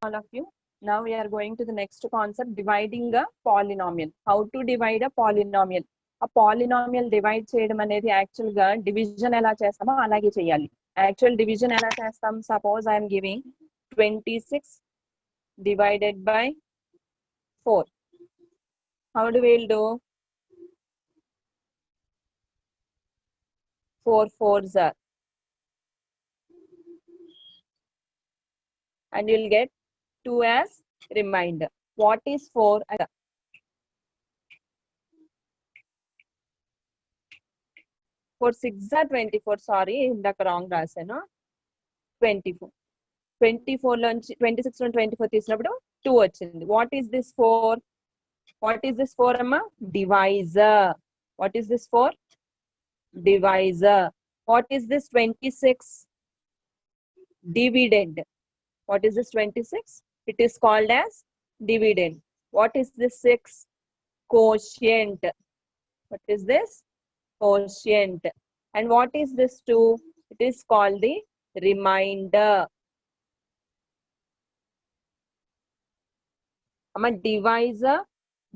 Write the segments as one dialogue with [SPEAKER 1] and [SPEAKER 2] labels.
[SPEAKER 1] All of you. Now we are going to the next concept, dividing a polynomial. How to divide a polynomial? A polynomial divide చేయడం అనేది actual గా division ఎలా చేస్తామో అలాగే చేయాలి. Actual division ఎలా చేస్తాం? Suppose I'm giving 26 divided by 4. How do we do? 4 4s are, and you'll get 2 as remainder. What is 4? For 6 are 24. Sorry, indaka wrong rasano. 24. 24 lunch 26 and 24 తీసినప్పుడు 2 వచ్చింది. What is this for? What is this for, amma? Divisor. What is this for? Divisor. What is this 26? Dividend. What is this 26? It is called as dividend. What is this 6? Quotient. What is this? Quotient. And what is this 2? It is called the remainder. Divisor,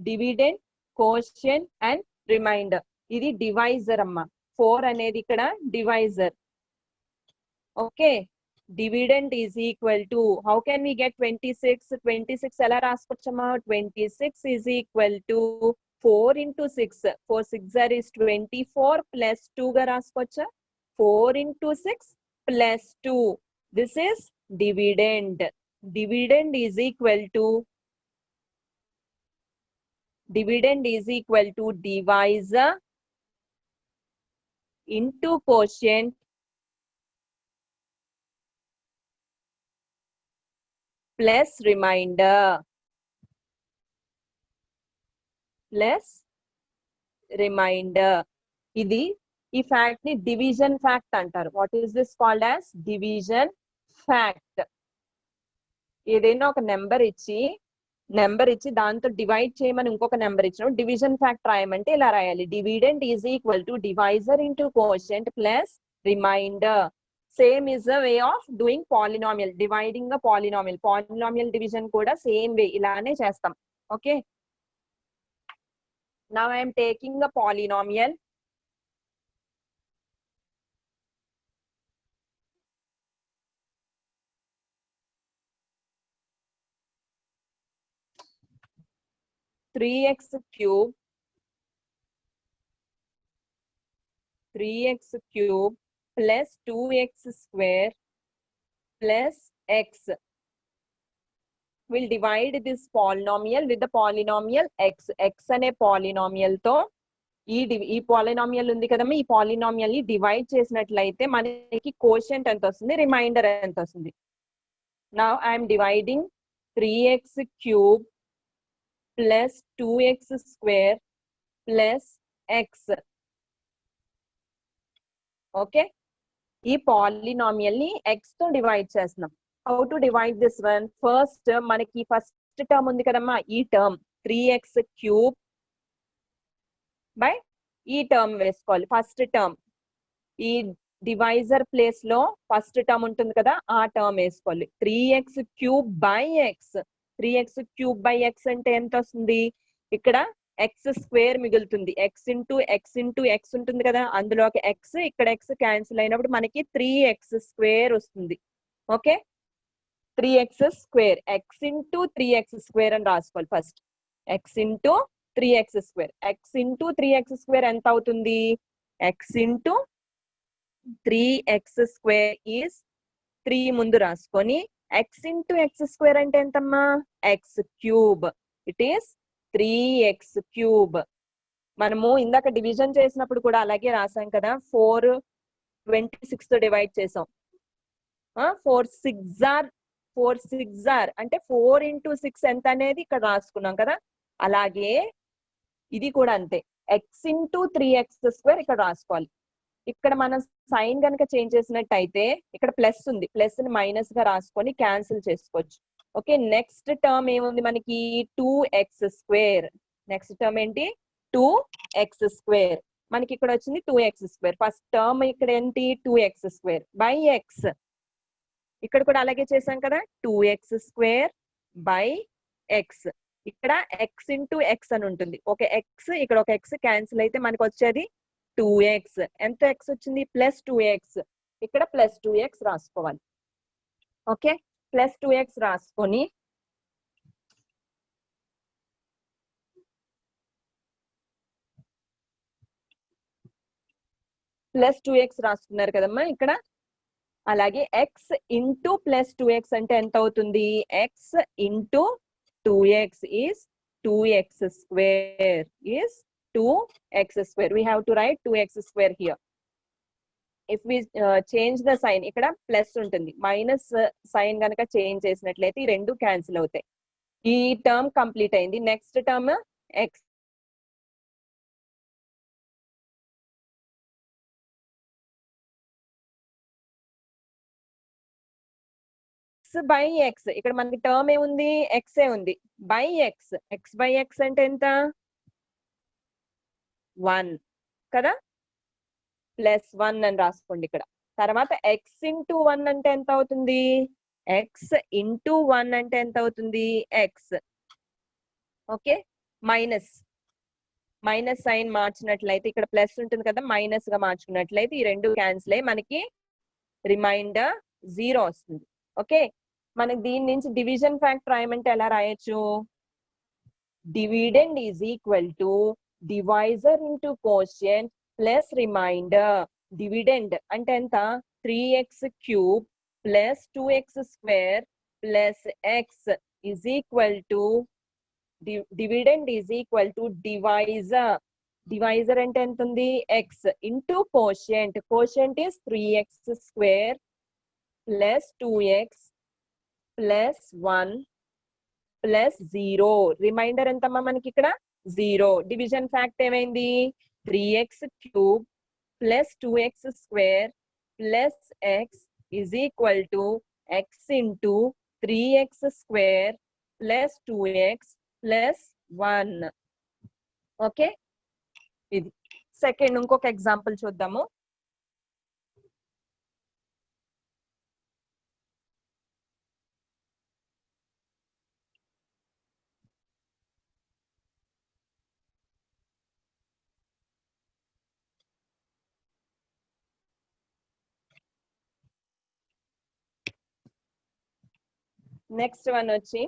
[SPEAKER 1] dividend, quotient and remainder. Idi divisor amma. 4 anedi ikkada divisor. Okay. Dividend is equal to, how can we get 26? 26 ela raskochama? 26 is equal to 4 into 6. 4 6 is 24 plus 2 ga raskocha. 4 into 6 plus 2. This is dividend. Dividend is equal to divisor into quotient plus remainder. Idi ఈ fact ni division fact అంటారు. What is this called as? Division fact. ఏదైనా ఒక number ఇచ్చి దాంతో divide చేయమని ఇంకొక number ఇచ్చినప్పుడు division fact రాయమంటే ఇలా రాయాలి. Dividend is equal to divisor into quotient plus reminder. Same is a way of doing polynomial, dividing a polynomial. Polynomial division కూడా సేమ్ వే ఇలానే చేస్తాం. Okay, now I'm taking a polynomial. Three x cube plus 2x square plus x. We'll divide this polynomial with the polynomial x. X అనే polynomial తో ఈ polynomial ఉంది కదమ్మా, ఈ polynomial ని డివైడ్ చేసినట్లయితే మనకి quotient ఎంత వస్తుంది, రిమైండర్ ఎంత వస్తుంది. Now I am dividing 3x cube plus 2x square plus x. Okay, ఈ పాలినామియల్ ని x తో డివైడ్ చేస్తున్నాం. How to divide this one? First మనకి ఫస్ట్ టర్మ్ ఉంది కదమ్మా, ఈ టర్మ్ 3x క్యూబ్ బై ఈ టర్మ్ వేసుకోవాలి. ఫస్ట్ టర్మ్ ఈ డివైజర్ ప్లేస్ లో ఫస్ట్ టర్మ్ ఉంటుంది కదా, ఆ టర్మ్ వేసుకోవాలి. 3x cube by X. 3x cube by X అంటే ఎంత వస్తుంది? ఇక్కడ ఎక్స్ స్క్వేర్ మిగులుతుంది. ఎక్స్ ఇంటూ ఎక్స్ ఉంటుంది కదా, అందులోకి ఎక్స్, ఇక్కడ ఎక్స్ క్యాన్సిల్ అయినప్పుడు మనకి 3x స్క్వేర్ వస్తుంది. Okay, 3x square, X into 3x square అని రాసుకోవాలి. First X into 3x square. X into 3x square ఎంత అవుతుంది? X into 3x square is 3 ముందు రాసుకొని ఎక్స్ ఇంటూ ఎక్స్ స్క్వేర్ అంటే ఎంతమ్మా? X cube. It is 3x cube. మనము ఇందాక డివిజన్ చేసినప్పుడు కూడా అలాగే రాసాం కదా, 4 26 తో డివైడ్ చేసాం. 4 6 ఆర్ అంటే 4 into 6 ఎంత అనేది ఇక్కడ రాసుకున్నాం కదా, అలాగే ఇది కూడా అంతే. ఎక్స్ ఇంటూ 3x స్క్వేర్ ఇక్కడ రాసుకోవాలి. ఇక్కడ మనం సైన్ కనుక చేంజ్ చేసినట్టయితే ఇక్కడ ప్లస్ ఉంది, ప్లస్ ని మైనస్ గా రాసుకొని క్యాన్సిల్ చేసుకోవచ్చు. ఓకే, నెక్స్ట్ టర్మ్ ఏముంది మనకి 2x². నెక్స్ట్ టర్మ్ ఏంటి 2x². మనకి ఇక్కడ వచ్చింది 2x². ఫస్ట్ టర్మ్ ఇక్కడ ఏంటి 2x² బై x. ఇక్కడ కూడా అలాగే చేసాం కదా, 2x² బై x. ఇక్కడ x ఇంటూ x అని ఉంటుంది. ఒక x ఇక్కడ ఒక x క్యాన్సిల్ అయితే మనకు వచ్చేది 2x. ఎంత x వచ్చింది ప్లస్ 2x. ఇక్కడ ప్లస్ 2x రాసుకోవాలి. ఓకే, ప్లస్ 2x రాసుకొని ప్లస్ 2x రాసుకున్నారు కదమ్మా ఇక్కడ. అలాగే x ఇంటూ ప్లస్ 2x అంటే ఎంత అవుతుంది, x into 2x is 2x² is 2x². We have to write 2x² here. If we change the sign, ఇక్కడ ప్లస్ ఉంటుంది, మైనస్ సైన్ కనుక చేంజ్ చేసినట్లయితే ఈ రెండు క్యాన్సిల్ అవుతాయి. ఈ టర్మ్ కంప్లీట్ అయింది. Next term x by x. ఇక్కడ మనకి టర్మ్ ఏముంది, x ఏ ఉంది, by x. x by x అంటే ఎంత 1 కదా, ప్లస్ 1 అని రాసుకోండి ఇక్కడ. తర్వాత x ఇంటూ 1 అంటే ఎంత అవుతుంది, x ఇంటూ 1 అంటే ఎంత అవుతుంది x. Okay, minus minus sign మార్చినట్లయితే ఇక్కడ ప్లస్ ఉంటుంది కదా, మైనస్ గా మార్చుకున్నట్లయితే ఈ రెండు క్యాన్సిల్ అయ్యి మనకి రిమైండర్ 0 వస్తుంది. ఓకే, మనకి దీని నుంచి డివిజన్ ఫ్యాక్టర్ రాయమంటే ఎలా రాయొచ్చు, dividend is equal to divisor into quotient plus remainder. Dividend అంటే ఎంత 3x³ plus 2x² plus x is equal to dividend is equal to divisor. Divisor అంటే ఎంత ఉంది x into quotient. Quotient is 3x² plus 2x plus 1 plus 0. Remainder ఎంతమ్మా మనకి ఇక్కడ 0. Division fact ఏమైంది 3x³ plus 2x² plus x is equal to x into 3x² plus 2x plus 1. Okay, ఇది second. ఇంకొక example చూద్దాము. నెక్స్ట్ వన్ వచ్చి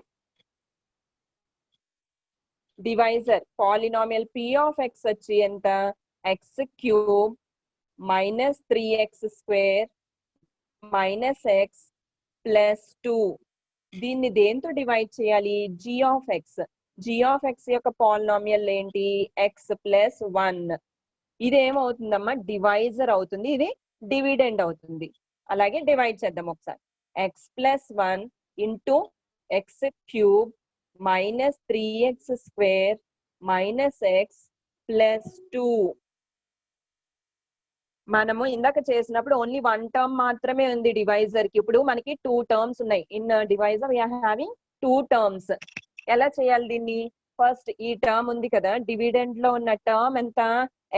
[SPEAKER 1] divisor polynomial p of x వచ్చి ఎంత x³ minus 3x² minus x plus 2. దీన్ని దేంతో divide చేయాలి, g of x. g of x యొక్క పాలినామియల్ ఏంటి x ప్లస్ 1. ఇది ఏమవుతుందమ్మా డివైజర్ అవుతుంది, ఇది డివిడెండ్ అవుతుంది. అలాగే డివైడ్ చేద్దాం ఒకసారి. x plus 1 into x³ minus 3x² minus x plus 2. మనము ఇందాక చేసినప్పుడు ఓన్లీ 1 టర్మ్ మాత్రమే ఉంది డివైజర్ కి. ఇప్పుడు మనకి 2 టర్మ్స్ ఉన్నాయి. In divisor we are having 2 terms. ఎలా చేయాలి దీన్ని, ఫస్ట్ ఈ టర్మ్ ఉంది కదా డివిడెండ్ లో ఉన్న టర్మ్ ఎంత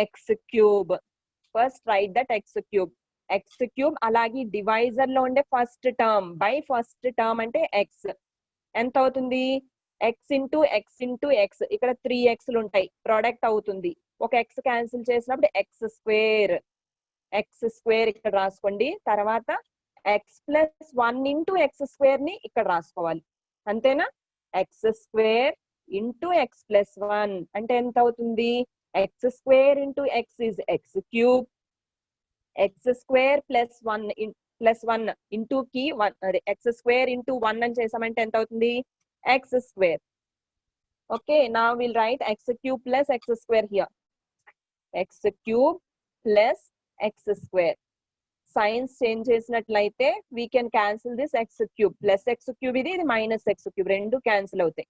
[SPEAKER 1] x³. First right that x³. x³ అలాగే డివైజర్ లో ఉండే first term by first term అంటే x ఎంత అవుతుంది x into x into x. ఇక్కడ 3xలు ఉంటాయి, ప్రొడక్ట్ అవుతుంది. ఒక x క్యాన్సిల్ చేసినప్పుడు x² ఇక్కడ రాసుకోండి. తర్వాత x ప్లస్ 1 ఇంటూ x² ని ఇక్కడ రాసుకోవాలి. అంతేనా, x² ఇంటూ x ప్లస్ 1 అంటే ఎంత అవుతుంది x² into x is x³ x² plus 1 into కి x² ఇంటూ 1 అని చేసామంటే ఎంత అవుతుంది x². Okay, now we'll write x³ plus x² here. x³ plus x². Signs change చేసినట్లయితే we can cancel this x³ plus x³ ఇది minus x³ రెండు cancel అవుతాయి.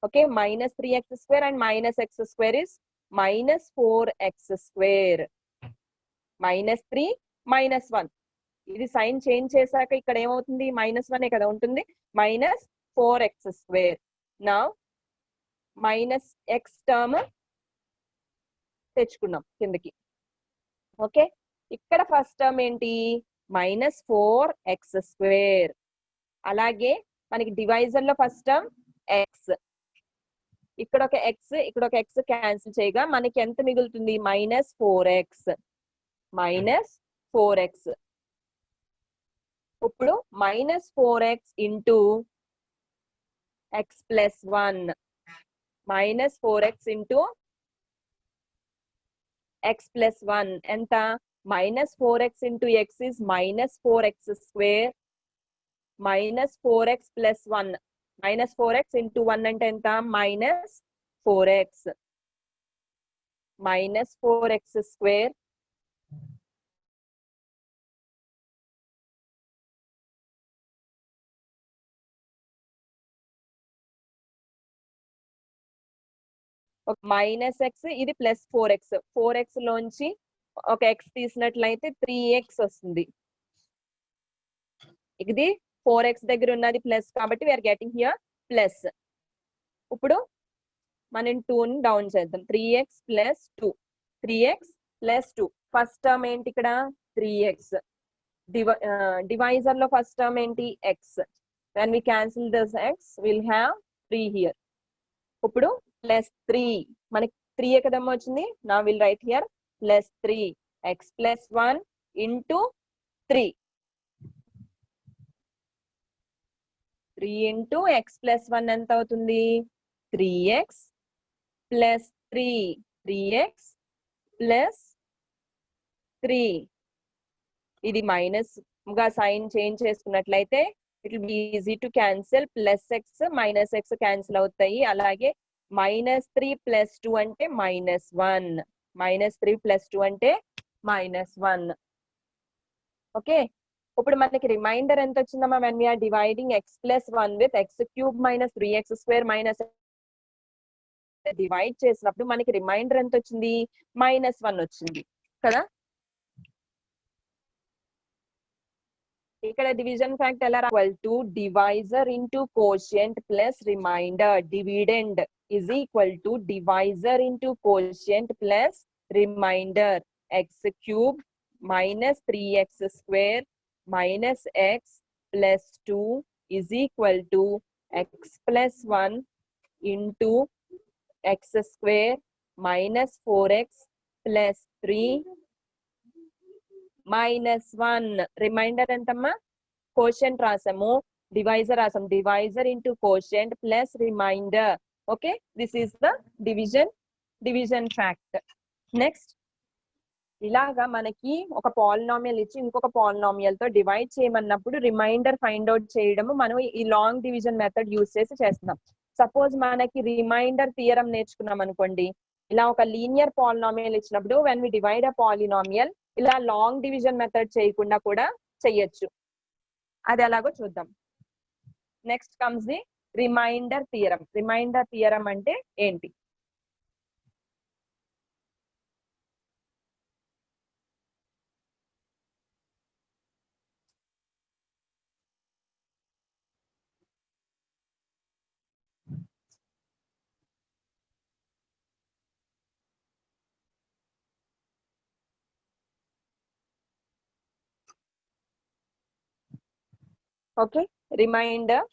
[SPEAKER 1] Okay, minus 3x² and minus x² is minus 4x². -3 -1. ఇది sign change చేశాక ఇక్కడ ఏమవుతుంది -1 కదా ఉంటుంది, -4x². నా -x టర్మ్ తెచ్చుకున్నాం కిందకి. ఓకే, ఇక్కడ ఫస్ట్ టర్మ్ ఏంటి -4x². అలాగే మనకి డివైజర్ లో ఫస్ట్ టర్మ్ x, ఇక్కడ ఒక x ఇక్కడ ఒక x క్యాన్సిల్ చేయగా మనకి ఎంత మిగులుతుంది -4x. ఇప్పుడు -4x into x plus 1, -4x into x plus 1 ఎంత -4x into x is -4x², -4x plus 1, -4x into 1 అంటే ఎంత -4x, -4x². -x ఇది +4x, 4x లోంచి ఒక x తీసినట్లయితే 3x వస్తుంది. ఇది 4x దగ్గర ఉన్నది ప్లస్ కాబట్టి వీఆర్ గెటింగ్ హియర్ ప్లస్. ఇప్పుడు మనం 2 ని డౌన్ చేద్దాం, 3x + 2, 3x + 2. ఫస్ట్ టర్మ్ ఏంటి ఇక్కడ 3x, డివైజర్ లో ఫస్ట్ టర్మ్ ఏంటి x. when we cancel this x we'll have 3 here. ఇప్పుడు +3 మనకి 3 కదమ్మ వచ్చింది. now we'll write here +3 x + 1 into 3 into x + 1 ఎంత అవుతుంది 3x + 3, 3x + 3. ఇది మైనస్ గా సైన్ చేంజ్ చేసుకున్నట్లయితే it will be easy to cancel, +x -x cancel అవుతాయి. అలాగే -3 + 2 అంటే -1, -3 + 2 అంటే -1. ఓకే, ఇప్పుడు మనకి రిమైండర్ ఎంత వచ్చిందమ్మా when we are dividing x + 1 with x³ - 3x² divide చేసినప్పుడు మనకి రిమైండర్ ఎంత వచ్చింది -1 వచ్చింది కదా. ఇక్కడ డివిజన్ ఫ్యాక్ట్ ఎలా equal to divisor into quotient plus remainder. Dividend is equal to divisor into quotient plus remainder. x³ - 3x² minus x plus 2 is equal to x plus 1 into x² minus 4x plus 3 minus 1. Reminder ఎంతమ్మా quotient రాసాము, divisor రాసాం, divisor into quotient plus reminder. Okay, this is the division fact. Next, ఇలాగా మనకి ఒక polynomial ఇచ్చి ఇంకొక polynomial తో divide చేయమన్నప్పుడు reminder find out చేయడము మనం ఈ లాంగ్ డివిజన్ మెథడ్ యూస్ చేసి చేస్తున్నాం. సపోజ్ మనకి రిమైండర్ థియరం నేర్చుకున్నాం అనుకోండి, ఇలా ఒక లీనియర్ పాలినామియల్ ఇచ్చినప్పుడు when we divide a polynomial ఇలా లాంగ్ డివిజన్ మెథడ్ చేయకుండా కూడా చెయ్యొచ్చు. అది ఎలాగో చూద్దాం. Next comes the remainder theorem. Remainder theorem అంటే ఏంటి? Okay, remainder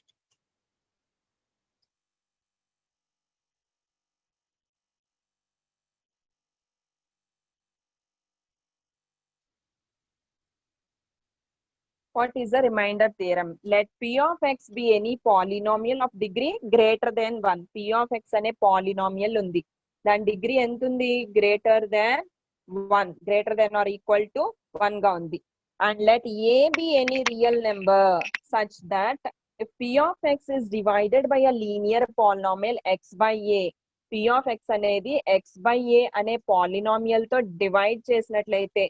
[SPEAKER 1] what is the remainder theorem? Let p of x be any polynomial of degree greater than 1. p of x అనే polynomial ఉంది, దాని డిగ్రీ ఎంత ఉంది greater than 1, greater than or equal to 1 గా ఉంది. and let a be any real number such that if p of x is divided by a linear polynomial x by a, p of x అనేది x by a అనే polynomial తో divide చేసినట్లయితే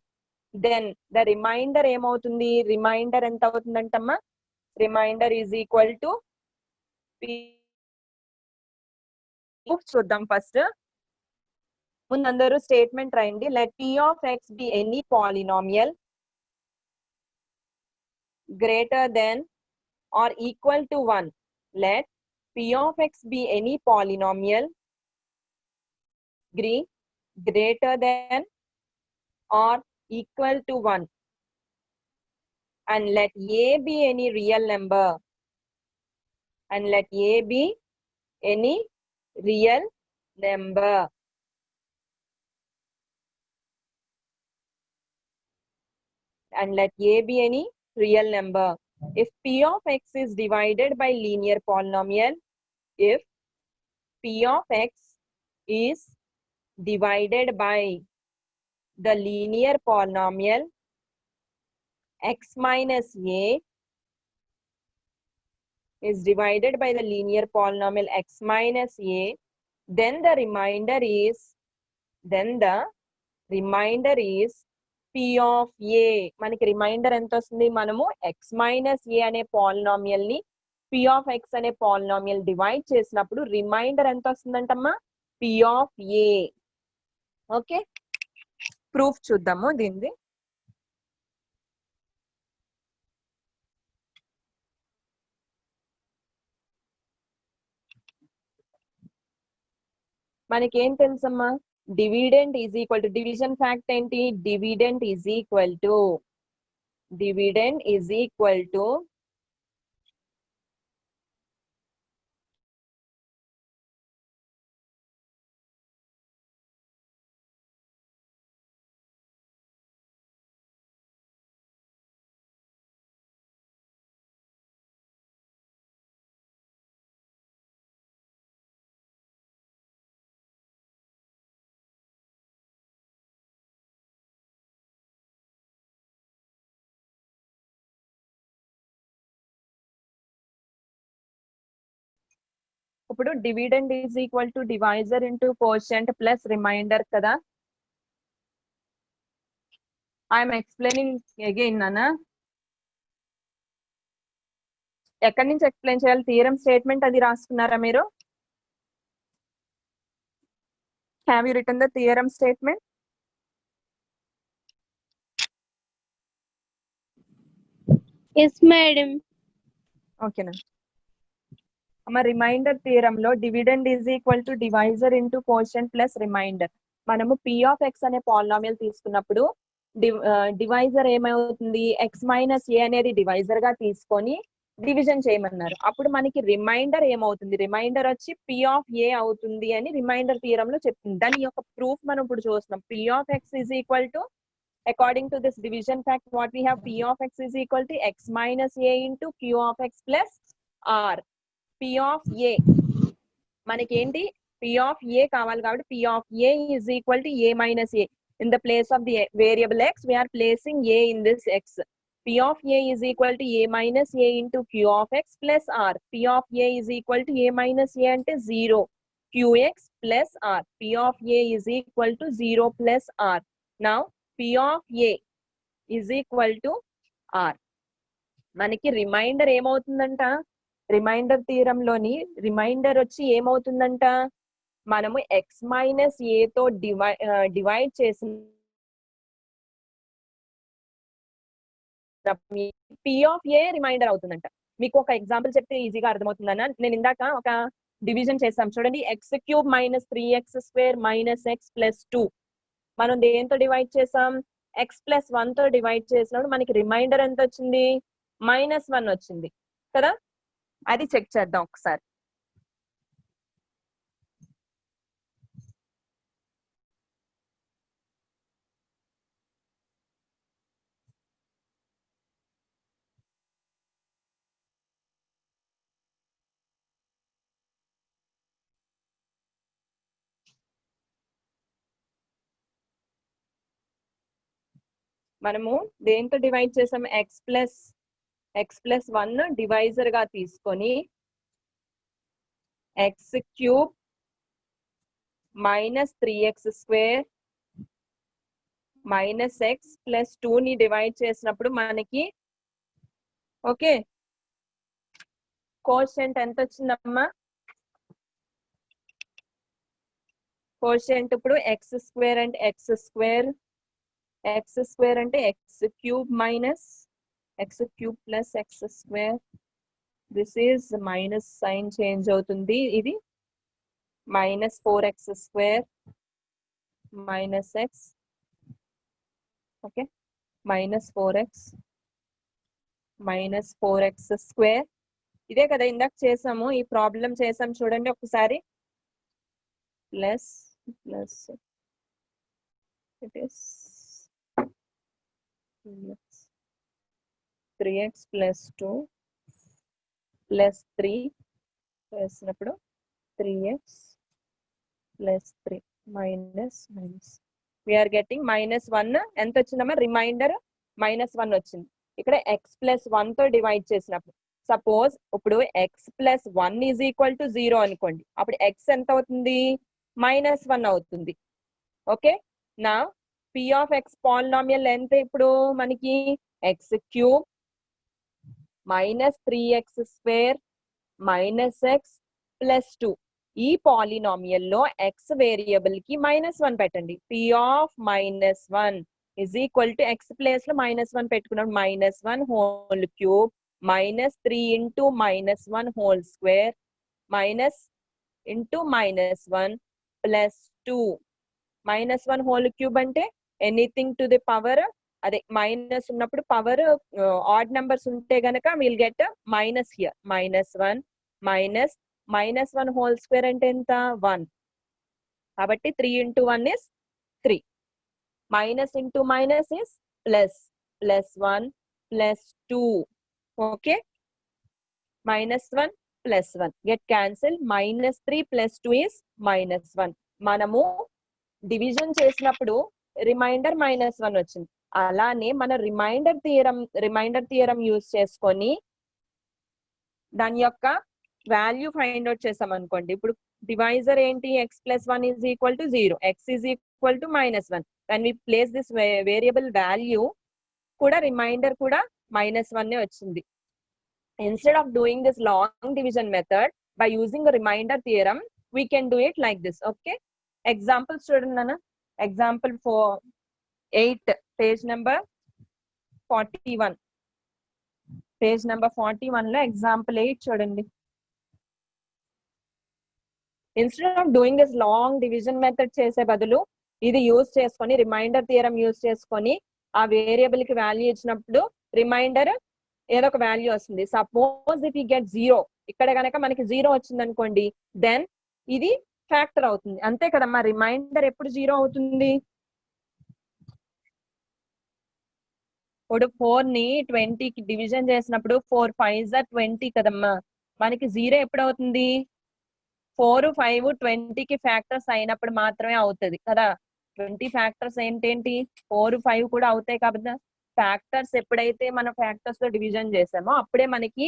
[SPEAKER 1] then the remainder ఏమవుతుంది? Reminder ఎంత అవుతుందంటమ్మా? Remainder is equal to చూద్దాం first. ముందందరూ statement రాయండి. Let p of x be any polynomial greater than or equal to 1. Let p of x be any polynomial greater than or equal to 1. And let a be any real number. And let a be any real number. And let a be any real number. If p of x is divided by linear polynomial, if p of x is divided by the linear polynomial x minus a is divided by the linear polynomial x minus a, then the remainder is p of a. మనకి reminder ఎంత వస్తుంది? మనము x minus a అనే polynomial ని p of x అనే polynomial divide చేసినప్పుడు reminder ఎంత వస్తుందంటమ్మా? p of a. Okay, proof చూద్దాము దీనిది. మనకి ఏం తెలుసమ్మా? Dividend is equal to, division fact ఏంటి? డివిడెండ్ ఈజ్ ఈక్వల్ టు ఇప్పుడు dividend is equal to divisor into quotient plus reminder కదా. ఐఎమ్ ఎక్స్ప్లెయినింగ్ అగైన్ నానా. ఎక్కడి నుంచి ఎక్స్ప్లెయిన్ చేయాలి? థియరం స్టేట్మెంట్ అది రాసుకున్నారా మీరు? Have you written the theorem statement?
[SPEAKER 2] Yes madam.
[SPEAKER 1] ఓకేనా అమ్మ, రిమైండర్ థియరం లో dividend is equal to divisor into quotient plus remainder. మనము p of x అనే పాలినామియల్ తీసుకున్నప్పుడు డివైజర్ ఏమవుతుంది? x మైనస్ a అనేది డివైజర్ గా తీసుకొని డివిజన్ చేయమన్నారు. అప్పుడు మనకి రిమైండర్ ఏమవుతుంది? రిమైండర్ వచ్చి p of a అవుతుంది అని రిమైండర్ థియరం లో చెప్తుంది. దాని యొక్క ప్రూఫ్ మనం ఇప్పుడు చూస్తున్నాం. p of x is equal to, according to this division fact, what we have, p of x is equal to x minus a into q of x plus r. p of a మనకి ఏంటి? p of a కావాలి కాబట్టి p of a is equal to a minus a. In the place of the variable x, we are placing a in this x. p of a is equal to a minus a into q of x plus r. p of a is equal to a minus a అంటే 0, qx plus r. p of a is equal to 0 plus r. Now p of a is equal to r. మనకి reminder ఏమవుతుందంట? Reminder theorem లోని reminder వచ్చి ఏమవుతుందంట? మనము x minus a తో divide చేసిన p of a reminder అవుతుందంట. మీకు ఒక example చెప్తే ఈజీగా అర్థమవుతుందన్న. నేను ఇందాక ఒక డివిజన్ చేసాం చూడండి. x³ minus 3x² minus x plus 2 మనం దేంతో డివైడ్ చేసాం? x ప్లస్ 1 తో డివైడ్ చేసినప్పుడు మనకి రిమైండర్ ఎంత వచ్చింది? -1 వచ్చింది కదా. అది చెక్ చేద్దాం ఒకసారి. మనము దేంతో డివైడ్ చేసాం? x ప్లస్ 1 డివైజర్ గా తీసుకొని x³ minus 3x² minus x plus 2 ని డివైడ్ చేసినప్పుడు మనకి ఓకే కోషంట్ ఎంత వచ్చిందమ్మా? కోషంట్ ఇప్పుడు ఎక్స్ స్క్వేర్ అంటే ఎక్స్ స్క్వేర్ అంటే x cube minus x cube plus x square. This is minus sign change అవుతుంది. ఇది minus 4x square minus x. Okay, minus 4x square. ఇదే కదా ఇందాక చేసాము, ఈ ప్రాబ్లం చేసాం చూడండి ఒకసారి. Plus plus it is 3x plus 2 plus 3 వేసినప్పుడు 3x plus 3 minus we are getting -1. ఎంత వచ్చిందమ్మా? రిమైండర్ -1 వచ్చింది. ఇక్కడ x ప్లస్ 1 తో డివైడ్ చేసినప్పుడు సపోజ్ ఇప్పుడు x plus 1 is equal to 0 అనుకోండి, అప్పుడు x ఎంత అవుతుంది? -1 అవుతుంది. ఓకే, నా p ఆఫ్ x పాలినామియల్ ఎంత ఇప్పుడు మనకి? x cube minus 3x square minus x plus 2. ఈ పాలినామియల్ లో x వేరియబుల్ కి -1 పెట్టండి. p of -1 is equal to x place లో -1 పెట్టుకున్నాం. -1 whole cube minus 3 into -1 whole square minus into -1 plus 2. -1 whole cube అంటే ఎనీథింగ్ టు ది పవర్, అదే minus ఉన్నప్పుడు power odd numbers ఉంటే గనక will get minus here. -1 minus -1 whole square అంటే ఎంత? 1. కాబట్టి 3 into 1 is 3. Minus into minus is plus. +1 +2. Okay, -1 +1 get cancel. -3 +2 is -1. మనము division చేసినప్పుడు రిమైండర్ -1 వచ్చింది. అలానే మన రిమైండర్ థియరం యూజ్ చేసుకొని దాని యొక్క వాల్యూ ఫైండ్ అవుట్ చేసాం అనుకోండి. ఇప్పుడు డివైజర్ ఏంటి? x + 1 = 0, x = -1. when we place this variable value కూడా రిమైండర్ కూడా -1 వచ్చింది. Instead of doing this long division method by using a reminder theorem, we can do it like this. Okay, example చూడండి నాన్న. Example 8, page number 41. Page number 41 లో example 8 చూడండి. Instead of doing this long division method చేసే బదులు ఇది use చేసుకొని reminder theorem use చేసుకొని ఆ వేరియబుల్ కి వాల్యూ ఇచ్చినప్పుడు రిమైండర్ ఏదో ఒక వాల్యూ వస్తుంది. సపోజ్ ఇఫ్ యూ గెట్ 0, ఇక్కడ కనుక మనకి 0 వచ్చింది అనుకోండి, దెన్ ఇది ఫ్యాక్టర్ అవుతుంది. అంతే కదమ్మా, రిమైండర్ ఎప్పుడు 0 అవుతుంది? ఇప్పుడు 4 ని 20 కి డివిజన్ చేసినప్పుడు 4 5s are 20 కదమ్మా, మనకి 0 ఎప్పుడు అవుతుంది? 4 5 20 కి ఫ్యాక్టర్స్ అయినప్పుడు మాత్రమే అవుతుంది కదా. 20 ఫ్యాక్టర్స్ ఏంటేంటి? 4 5 కూడా అవుతాయి కాబట్టి ఫ్యాక్టర్స్ ఎప్పుడైతే మన ఫ్యాక్టర్స్ తో డివిజన్ చేసామో అప్పుడే మనకి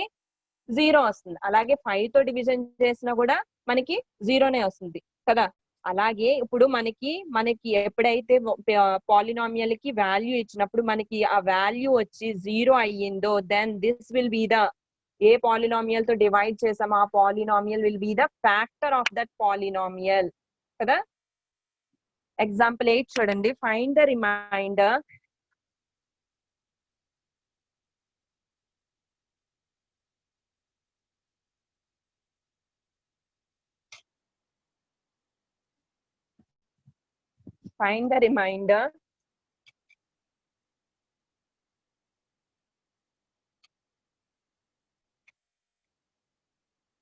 [SPEAKER 1] 0 వస్తుంది. అలాగే 5 తో డివిజన్ చేసినా కూడా మనకి 0నే వస్తుంది కదా. అలాగే ఇప్పుడు మనకి ఎప్పుడైతే పాలినామియల్ కి వాల్యూ ఇచ్చినప్పుడు మనకి ఆ వాల్యూ వచ్చి 0 అయ్యిందో, then this will be the, ఏ పాలినామియల్ తో డివైడ్ చేసామో ఆ polynomial will be the factor of that polynomial కదా. ఎగ్జాంపుల్ 8 చూడండి. Find the remainder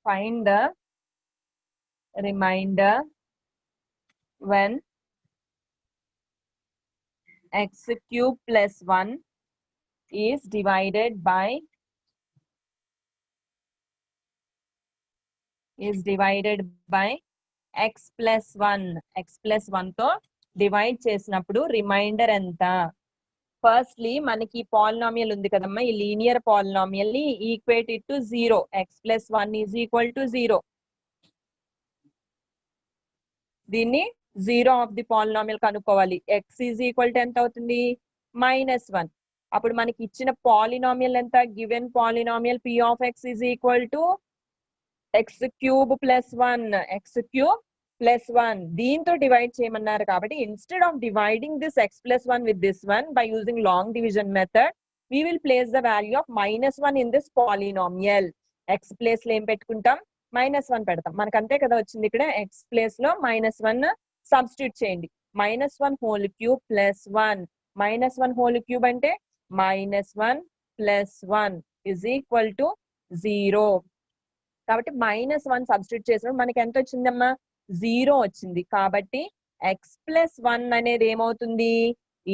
[SPEAKER 1] find the remainder when x cube plus 1 is divided by x plus 1. x plus 1 తో divide చేసినప్పుడు reminder ఎంత? Firstly మనకి polynomial ఉంది కదమ్మా, ఈ లీనియర్ పాలినామియల్ ని equate it to 0. x plus 1 = 0. దీన్ని 0 ఆఫ్ ది పాలినామియల్ కనుక్కోవాలి. x = ఎంత అవుతుంది? -1. అప్పుడు మనకి ఇచ్చిన పాలినామియల్ ఎంత? Given polynomial p of x = x³ + 1. x³ plus 1 దీంతో డివైడ్ చేయమన్నారు కాబట్టి instead of dividing this x plus 1 with this 1 by using long division method we will place the value of -1 in this polynomial. x place లో ఏం పెట్టుకుంటాం, -1 పెడతాం. మనకు అంతే కదా వచ్చింది, ఇక్కడ x ప్లేస్ లో -1 సబ్స్టిట్యూట్ చేయండి. -1 whole cube plus 1 -1 whole cube అంటే -1 ప్లస్ 1 ఇజ్ ఈక్వల్ టు 0. కాబట్టి -1 సబ్స్టిట్యూట్ చేసినప్పుడు మనకి ఎంత వచ్చిందమ్మా, 0 వచ్చింది. కాబట్టి x ప్లస్ 1 అనేది ఏమవుతుంది,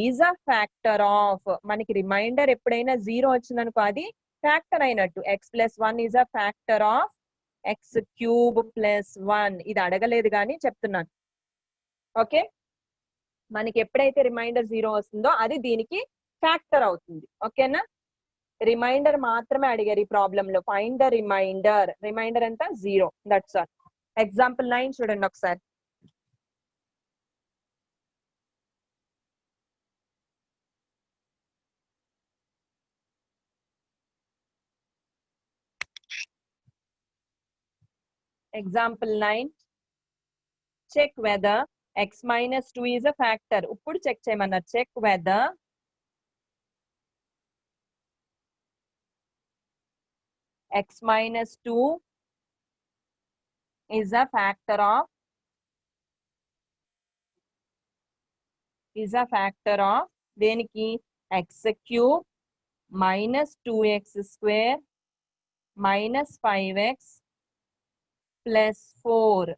[SPEAKER 1] ఈజ్ అ ఫ్యాక్టర్ ఆఫ్, మనకి రిమైండర్ ఎప్పుడైనా 0 వచ్చిందనుకో అది ఫ్యాక్టర్ అయినట్టు. x plus 1 is a factor of x cube plus 1. ఇది అడగలేదు కానీ చెప్తున్నాను. ఓకే, మనకి ఎప్పుడైతే రిమైండర్ 0 వస్తుందో అది దీనికి ఫ్యాక్టర్ అవుతుంది. ఓకేనా, రిమైండర్ మాత్రమే అడిగారు ఈ ప్రాబ్లం లో. ఫైండ్ ద రిమైండర్, రిమైండర్ ఎంత, 0. That's all. ఎగ్జాంపుల్ 9 చూడండి ఒకసారి. Example 9. Check whether x minus 2 is a factor. ఇప్పుడు చెక్ చేయమన్నారు. Check whether x minus 2 is a factor of దేనికి, x cube minus 2x square minus 5x plus 4.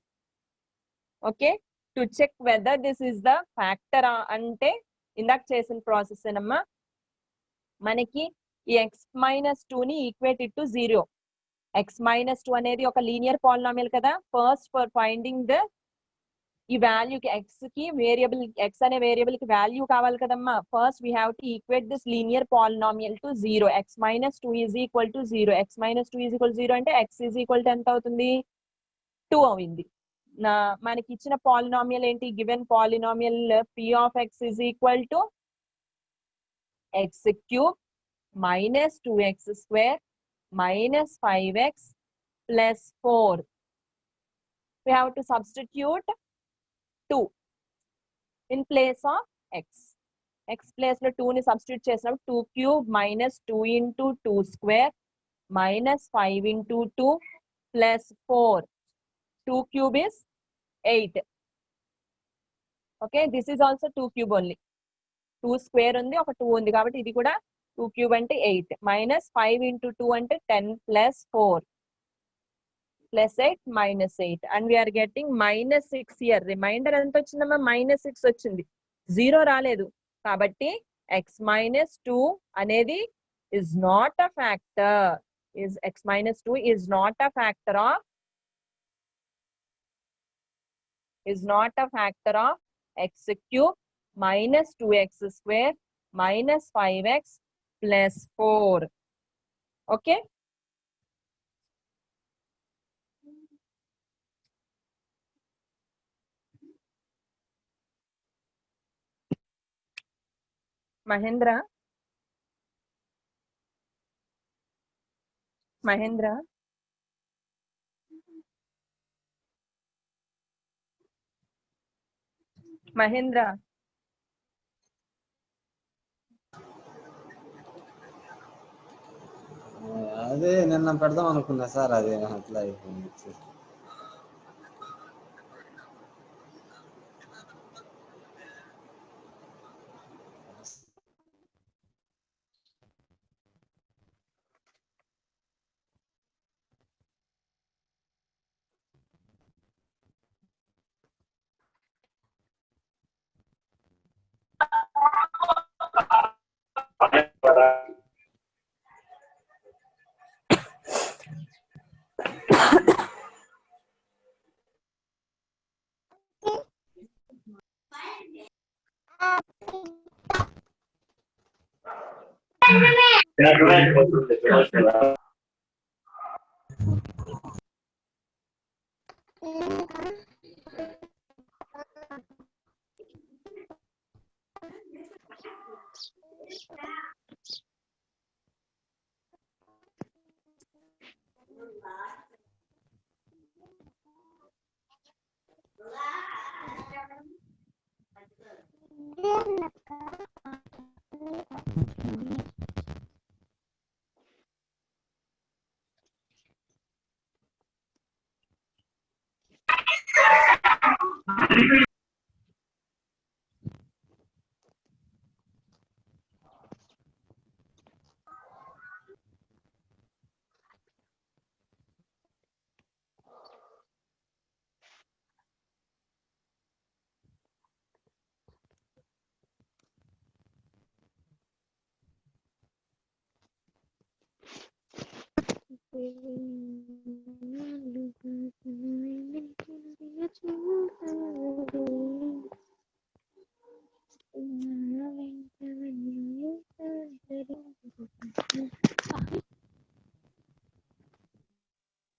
[SPEAKER 1] Okay, to check whether this is the factor అంటే ఇందాక చేసిన process ఏనమ్మా. మనకి ఈ X minus 2 ని equated to 0. X minus 2 అనేది ఒక linear polynomial కదా. ఫస్ట్ ఫర్ ఫైండింగ్ ద ఈ వాల్యూకి ఎక్స్ కి వేరియబుల్, ఎక్స్ అనే వేరియబుల్ కి వాల్యూ కావాలి కదమ్మా. First we have to equate this linear polynomial to 0. X minus 2 is equal to 0. X minus 2 is equal 0 అంటే ఎక్స్ ఈజ్ ఈక్వల్ టు ఎంత అవుతుంది, 2 అయింది. మనకి ఇచ్చిన పాలినామియల్ ఏంటి, given polynomial p of x is equal to x cube minus 2x square minus 5x plus 4. We have to substitute 2 in place of x. x place లో 2 ని substitute చేసినప్పుడు 2 cube minus 2 into 2 square minus 5 into 2 plus 4. 2 cube is 8. Okay, this is also 2 cube only. 2 square ఉంది, ఒక 2 ఉంది కాబట్టి ఇది కూడా 2 cube అంటే 8 minus 5 into 2 అంటే 10 plus 4 plus 8 minus 8 and we are getting minus 6 here. Reminder ఎంత వచ్చిందమ్మా, -6 వచ్చింది, 0 రాలేదు. కాబట్టి x minus 2 అనేది is not a factor, x minus 2 is not a factor of x cube minus 2x square minus 5x plus 4. Okay, Mahendra,
[SPEAKER 3] అదే నిన్న పెడదాం అనుకున్నా సార్, అది అట్లా అయిపోయింది.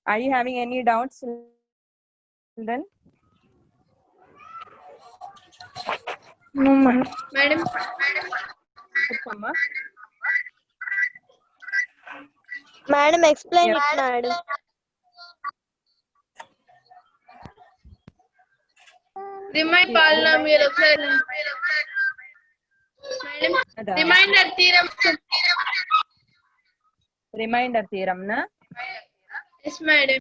[SPEAKER 1] Are you having any doubts, children?
[SPEAKER 2] No, madam.
[SPEAKER 1] Amma?
[SPEAKER 2] Madam, explain
[SPEAKER 1] Yes.
[SPEAKER 2] it, madam.
[SPEAKER 4] Remind polynomial ఒకసారి madam
[SPEAKER 1] Ada.
[SPEAKER 4] Remainder theorem
[SPEAKER 1] Reminder theorem na?
[SPEAKER 4] Yes madam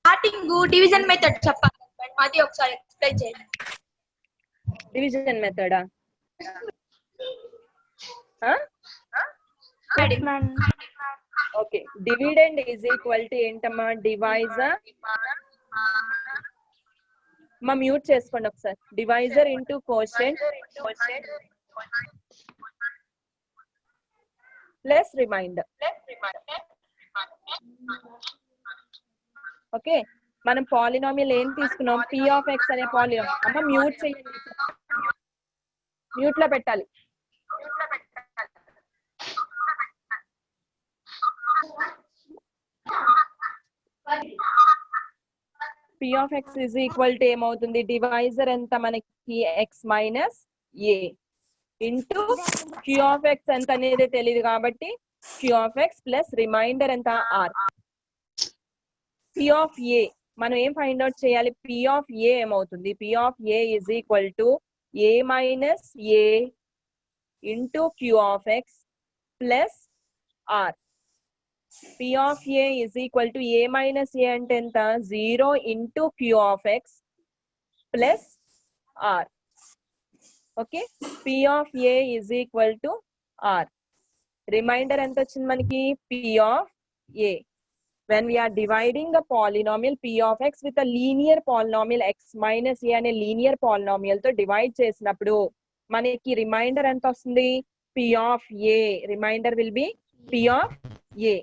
[SPEAKER 5] starting division method చెప్పాలి madam, అది ఒకసారి ఎక్స్ప్లెయిన్ చేయండి.
[SPEAKER 1] Division method. Huh?
[SPEAKER 5] Madam
[SPEAKER 1] Okay. Dividend is equal to ఏంటమ్మా divisor. మా mute చేసుకోండి ఒకసారి. Divisor into quotient plus remainder. ఓకే, మనం పాలినామియల్ ఏం తీసుకున్నాం? p of x అనే పాలినామియల్. అమ్మ మ్యూట్ చేయండి, మ్యూట్ లో పెట్టాలి. p of x is equal to ఏమవుతుంది? డివైజర్ ఎంత మనకి? x minus a into q of x ఎంత అనేది తెలియదు కాబట్టి q of x plus remainder ఎంత? r. p of a మనం ఏం ఫైండ్ అవుట్ చేయాలి? p of a ఏమవుతుంది? p of a is equal to a minus a into q of x plus r. p of a is equal to a minus a అంటే ఎంత? 0 into q of x plus r. Okay, p of a is equal to r. Reminder ఎంత వచ్చింది మనకి? p of a. When we are dividing the polynomial p of x with a linear polynomial x minus a అనే linear polynomial తో divide చేసినప్పుడు మనకి reminder ఎంత వస్తుంది? p of a. Remainder will be p of a.